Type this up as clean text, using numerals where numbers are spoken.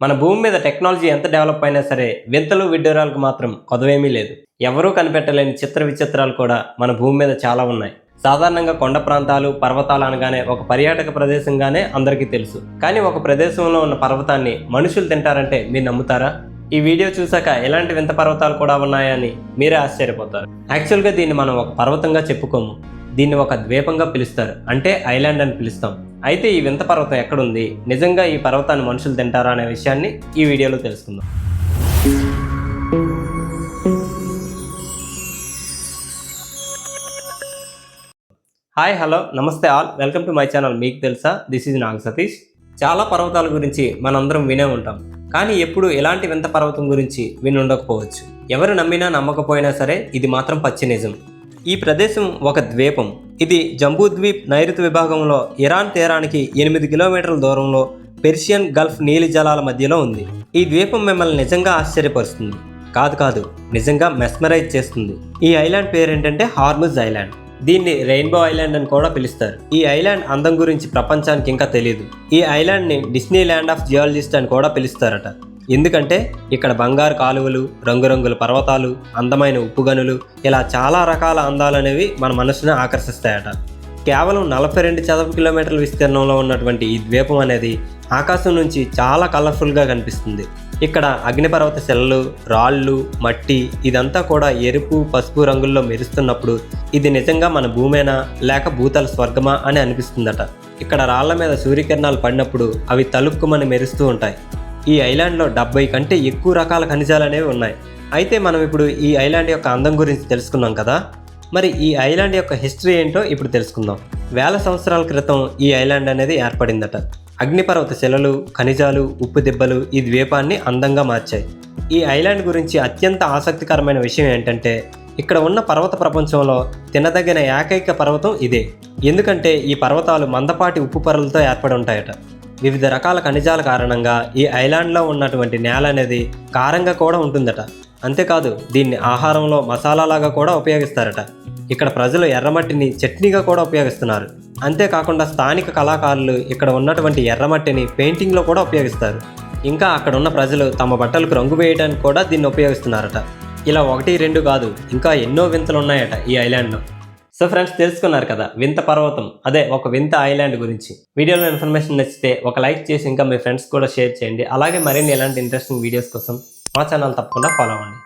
మన భూమి మీద టెక్నాలజీ ఎంత డెవలప్ అయినా సరే వింతలు విడ్డూరాలకు మాత్రం కొదవేమీ లేదు. ఎవరూ కనిపెట్టలేని చిత్ర విచిత్రాలు కూడా మన భూమి మీద చాలా ఉన్నాయి. సాధారణంగా కొండ ప్రాంతాలు, పర్వతాలు అనగానే ఒక పర్యాటక ప్రదేశంగానే అందరికీ తెలుసు. కానీ ఒక ప్రదేశంలో ఉన్న పర్వతాన్ని మనుషులు తింటారంటే మీరు నమ్ముతారా? ఈ వీడియో చూసాక ఎలాంటి వింత పర్వతాలు కూడా ఉన్నాయని మీరే ఆశ్చర్యపోతారు. యాక్చువల్గా దీన్ని మనం ఒక పర్వతంగా చెప్పుకోము. దీన్ని ఒక ద్వీపంగా పిలుస్తారు, అంటే ఐలాండ్ అని పిలుస్తాం. అయితే ఈ వింత పర్వతం ఎక్కడుంది, నిజంగా ఈ పర్వతాన్ని మనుషులు తింటారా అనే విషయాన్ని ఈ వీడియోలో తెలుసుకుందాం. హాయ్, హలో, నమస్తే all, welcome to my channel. మీకు తెలుసా, దిస్ ఈజ్ నాగ్ సతీష్. చాలా పర్వతాల గురించి మనందరం వినే ఉంటాం, కానీ ఎప్పుడు ఎలాంటి వింత పర్వతం గురించి విని ఉండకపోవచ్చు. ఎవరు నమ్మినా నమ్మకపోయినా సరే ఇది మాత్రం పచ్చి నిజం. ఈ ప్రదేశం ఒక ద్వీపం. ఇది జంబూద్వీప్ నైరుతి విభాగంలో ఇరాన్ తీరానికి 8 కిలోమీటర్ల దూరంలో పెర్షియన్ గల్ఫ్ నీలి జలాల మధ్యలో ఉంది. ఈ ద్వీపం మిమ్మల్ని నిజంగా ఆశ్చర్యపరుస్తుంది. కాదు, నిజంగా మెస్మరైజ్ చేస్తుంది. ఈ ఐలాండ్ పేరేంటంటే హార్ముజ్ ఐలాండ్. దీన్ని రెయిన్బో ఐలాండ్ అని కూడా పిలుస్తారు. ఈ ఐలాండ్ అందం గురించి ప్రపంచానికి ఇంకా తెలియదు. ఈ ఐలాండ్ని డిస్నీ ల్యాండ్ ఆఫ్ జియాలజిస్ట్ అని కూడా పిలుస్తారట. ఎందుకంటే ఇక్కడ బంగారు కాలువలు, రంగురంగుల పర్వతాలు, అందమైన ఉప్పుగనులు, ఇలా చాలా రకాల అందాలు అనేవి మన మనసును ఆకర్షిస్తాయట. కేవలం 42 చదరపు కిలోమీటర్ల విస్తీర్ణంలో ఉన్నటువంటి ఈ ద్వీపం అనేది ఆకాశం నుంచి చాలా కలర్ఫుల్గా కనిపిస్తుంది. ఇక్కడ అగ్నిపర్వత శిలలు, రాళ్ళు, మట్టి ఇదంతా కూడా ఎరుపు, పసుపు రంగుల్లో మెరుస్తున్నప్పుడు ఇది నిజంగా మన భూమేనా లేక భూతల స్వర్గమా అని అనిపిస్తుందట. ఇక్కడ రాళ్ల మీద సూర్యకిరణాలు పడినప్పుడు అవి తలుపుకుమని మెరుస్తూ ఉంటాయి. ఈ ఐలాండ్లో 70 కంటే ఎక్కువ రకాల ఖనిజాలు అనేవి ఉన్నాయి. అయితే మనం ఇప్పుడు ఈ ఐలాండ్ యొక్క అందం గురించి తెలుసుకున్నాం కదా, మరి ఈ ఐలాండ్ యొక్క హిస్టరీ ఏంటో ఇప్పుడు తెలుసుకుందాం. వేల సంవత్సరాల క్రితం ఈ ఐలాండ్ అనేది ఏర్పడిందట. అగ్నిపర్వత శిలలు, ఖనిజాలు, ఉప్పు దిబ్బలు ఈ ద్వీపాన్ని అందంగా మార్చాయి. ఈ ఐలాండ్ గురించి అత్యంత ఆసక్తికరమైన విషయం ఏంటంటే ఇక్కడ ఉన్న పర్వత ప్రపంచంలో తినదగిన ఏకైక పర్వతం ఇదే. ఎందుకంటే ఈ పర్వతాలు మందపాటి ఉప్పు పొరలతో ఏర్పడి ఉంటాయట. వివిధ రకాల ఖనిజాల కారణంగా ఈ ఐలాండ్లో ఉన్నటువంటి నేల అనేది కారంగా కూడా ఉంటుందట. అంతేకాదు దీన్ని ఆహారంలో మసాలాలాగా కూడా ఉపయోగిస్తారట. ఇక్కడ ప్రజలు ఎర్రమట్టిని చట్నీగా కూడా ఉపయోగిస్తున్నారు. అంతేకాకుండా స్థానిక కళాకారులు ఇక్కడ ఉన్నటువంటి ఎర్రమట్టిని పెయింటింగ్లో కూడా ఉపయోగిస్తారు. ఇంకా అక్కడ ఉన్న ప్రజలు తమ బట్టలకు రంగు వేయడానికి కూడా దీన్ని ఉపయోగిస్తున్నారట. ఇలా 1, 2 కాదు, ఇంకా ఎన్నో వింతలు ఉన్నాయట ఈ ఐలాండ్లో. సో ఫ్రెండ్స్, తెలుసుకున్నారు కదా వింత పర్వతం, అదే ఒక వింత ఐలాండ్ గురించి. వీడియోలో ఇన్ఫర్మేషన్ నచ్చితే ఒక లైక్ చేసి ఇంకా మీ ఫ్రెండ్స్ కూడా షేర్ చేయండి. అలాగే మరిన్ని ఇలాంటి ఇంట్రెస్టింగ్ వీడియోస్ కోసం మా ఛానల్ తప్పకుండా ఫాలో అవ్వండి.